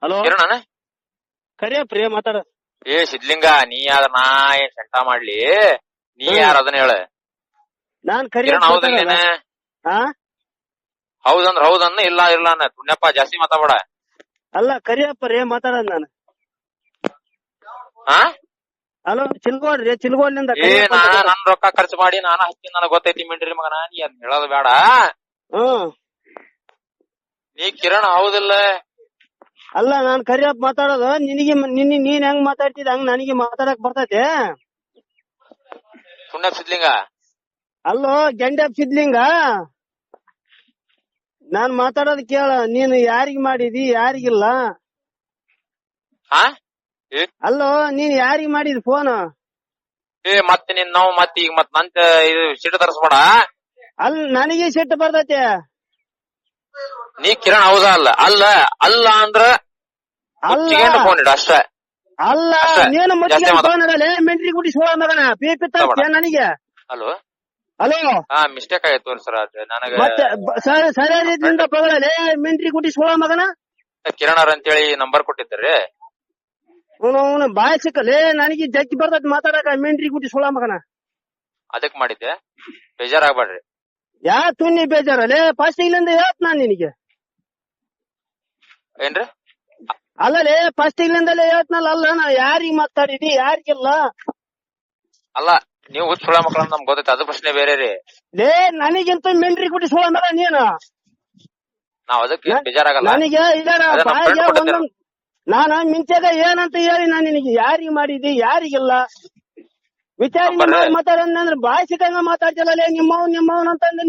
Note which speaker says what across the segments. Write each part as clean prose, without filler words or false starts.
Speaker 1: Hello
Speaker 2: ಕಿರಣನ
Speaker 1: ಕರಿಯಪ್ರಿ ಮಾತಾಡ.
Speaker 2: ಸಿದ್ಲಿಂಗ ನೀ ಯಾರ ನಾ ಏನ್ ಸೆಂಟ ಮಾಡ್ಲಿ, ನೀ ಯಾರ ಅದನ್ನ ಹೇಳ.
Speaker 1: ನಾನ್
Speaker 2: ಕಿರಣ್ ಹೌದಿಲ್ಲೇನ?
Speaker 1: ಹಾ
Speaker 2: ಹೌದಂದ್ರ ಹೌದನ್ನ, ಇಲ್ಲ ಇಲ್ಲ ಅನ್ನ ಪುಣ್ಯಪ್ಪ ಜಾಸ್ತಿ ಮಾತಾಡ.
Speaker 1: ಅಲ್ಲ ಕರಿಯಪ್ಪ ರೇ ಮಾತಾಡೋದ್ ನಾನು.
Speaker 2: ಹಾ
Speaker 1: ಹಲೋ ಚಿಲ್ಗೋಡ್ರಿ, ಚಿಲ್ಗೋಡ್ನಿಂದ
Speaker 2: ನನ್ ರೊಕ್ಕ ಖರ್ಚು ಮಾಡಿ ನಾನ ಹಚ್ಚಿ ನನಗ್ ಗೊತ್ತೈತಿ ಮಿಂಡ್ರಿ ಮಗನ, ನೀ ಅದ್ ಹೇಳೋದ್ ಬೇಡ. ನೀ ಕಿರಣ್ ಹೌದಿಲ್ಲ?
Speaker 1: ಅಲ್ಲ ನಾನ್ ಕರಿಯಪ್ಪ ಮಾತಾಡೋದು. ನಿನಗೆ ನೀನ್ ಹೆಂಗ್ ಮಾತಾಡ್ತಿದ್ ಹಂಗ್ ನನಗೆ ಮಾತಾಡಕ್ ಬರ್ತೈತೆ?
Speaker 2: ಪುಣ್ಯಪ್ಪ ಸಿದ್ಲಿಂಗ
Speaker 1: ಅಲ್ಲೋ ಗೆಂಡಪ್ ಸಿದ್ಲಿಂಗ, ನಾನ್ ಮಾತಾಡೋದ್ ಕೇಳ. ನೀನು ಯಾರಿಗ್ ಮಾಡಿದಿ ಯಾರಿಗಿಲ್ಲ?
Speaker 2: ಹಾ
Speaker 1: ಅಲ್ಲೋ ನೀನ್ ಯಾರಿಗ್ ಮಾಡಿದ್ ಫೋನ್?
Speaker 2: ಮತ್ತೆ ನಿನ್ ನಾವು ಮತ್ ಈಗ ಮತ್ ನಂತ ಇದು ಸಿಟ್ಟು ತರಿಸ್ಬೇಡ.
Speaker 1: ನನಗೆ ಸಿಟ್ಟು ಬರ್ತೈತೆ.
Speaker 2: ನೀ ಕಿರಣ್ ಹೌದಾ ಅಲ್ಲ? ಅಲ್ಲ ಅಲ್ಲ ಅಂದ್ರ ಫೋನ್ ಇಡ ಅಷ್ಟ.
Speaker 1: ಅಲ್ಲ ನೀನು ಫೋನ್ ಇಡಲೇ ಮೆಂಟ್ರಿ ಗುಡಿ ಸೋಳ ಮಗನ ಪೀಪಿತ್ತ ನನಗೆ.
Speaker 2: ಹಲೋ
Speaker 1: ಹಲೋ
Speaker 2: ಮಿಸ್ಟೇಕ್ ಆಯ್ತು ಸರ್, ನನಗ
Speaker 1: ಮತ್ತೆ ಸರಿ ರೀತಿಯಿಂದ ಪಗಳಲೇ ಮೆಂಟ್ರಿ ಗುಡಿ ಸೋಳ ಮಗನ.
Speaker 2: ಕಿರಣ್ ಅಂತೇಳಿ ನಂಬರ್ ಕೊಟ್ಟಿದ್ದಾರೆ.
Speaker 1: ಅವನು ಬಾಯ್ ಸಿಕ್ಕಲೇ ನನಗೆ ಜಗ್ಗಿ ಬರ್ತೈತಿ ಮಾತಾಡಕ. ಮೆಂಟ್ರಿ ಗುಡಿ ಸೋಳ ಮಗನ
Speaker 2: ಅದಕ್ ಮಾಡಿದ್ದೆ, ಬೇಜಾರಾಗ್ಬೇಡ್ರಿ.
Speaker 1: ಯಾ ತುಣ್ಣಿ ಬೇಜಾರಲ್ಲೇ ಫಸ್ಟ್ ಇಲ್ಲಿಂದ ಹೇಳ್ತ ನಾನ್ ನಿನಗೆ.
Speaker 2: ಏನ್ರಿ?
Speaker 1: ಅಲ್ಲಲೇ ಫಸ್ಟ್ ಇಲ್ಲಿಂದಲೇ ಹೇಳ್ತನಲ್ಲ. ಅಲ್ಲ ನಾ ಯಾರಿಗ್ ಮಾತಾಡಿದಿ ಯಾರಿಗಿಲ್ಲ?
Speaker 2: ಅಲ್ಲ ನೀವು ಹುಚ್ಚ ಸುಳ ಮಕ್ಕಳ ನಮ್ಗೆ ಗೊತ್ತೈತಿ, ಅದು ಪ್ರಶ್ನೆ ಬೇರೆ ರೀ.
Speaker 1: ಲೇ ನನಗಿಂತ ಮೆಂಟ್ರಿ ಗುಡಿ ಸೋಳ ಮಗ ನೀನು.
Speaker 2: ನಾವ್ ಅದಕ್ಕೆ ಬೇಜಾರಾಗಲ್ಲ.
Speaker 1: ನನಗೆ ಇದರ ನಾನ ಮಿಂಚಾಗ ಏನಂತ ಹೇಳಿ ನಾನ್ ನಿನಗೆ ಯಾರಿಗ್ ಮಾಡಿದಿ ಯಾರಿಗಿಲ್ಲ ವಿಚಾರ ಮಾತಾಡಂದ್ರೆ ಬಾಯ್ ಸಿಕ್ಕಂಗ ಮಾತಾಡ್ತಿಲ್ಲ. ನಿಮ್ಮವನ್ ಅಂತಂದ್ರೆ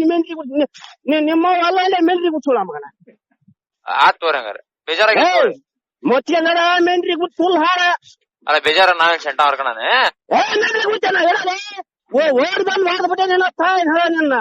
Speaker 1: ನಿಮ್ಮವ್ ಅಲ್ಲ ಮೆಂಟ್ರಿ ಗುಡ್ಸೋಳ ಮಗನ.
Speaker 2: ಆತ್ ತೋರಂಗಾರ ಬೇಜಾರಾಗ
Speaker 1: ಮೊಚ್ಚಿಗೆ ನಡ ಮೆಂಟ್ರಿ ಗುಡ್ ಫುಲ್ ಹಾಡ.
Speaker 2: ಅಲ್ಲ ಬೇಜಾರ ನಾವೇನ್ ಸೆಂಟ ಹೊರ್ಕಣನೆ
Speaker 1: ಮೆಂಟ್ರಿ ಗುಡ್ತಾನ ಓಡ್ ಬಂದ್ ಮಾಡ್ಬಿಟ್ಟೆ ನಿನ್ನ ನಿನ್ನ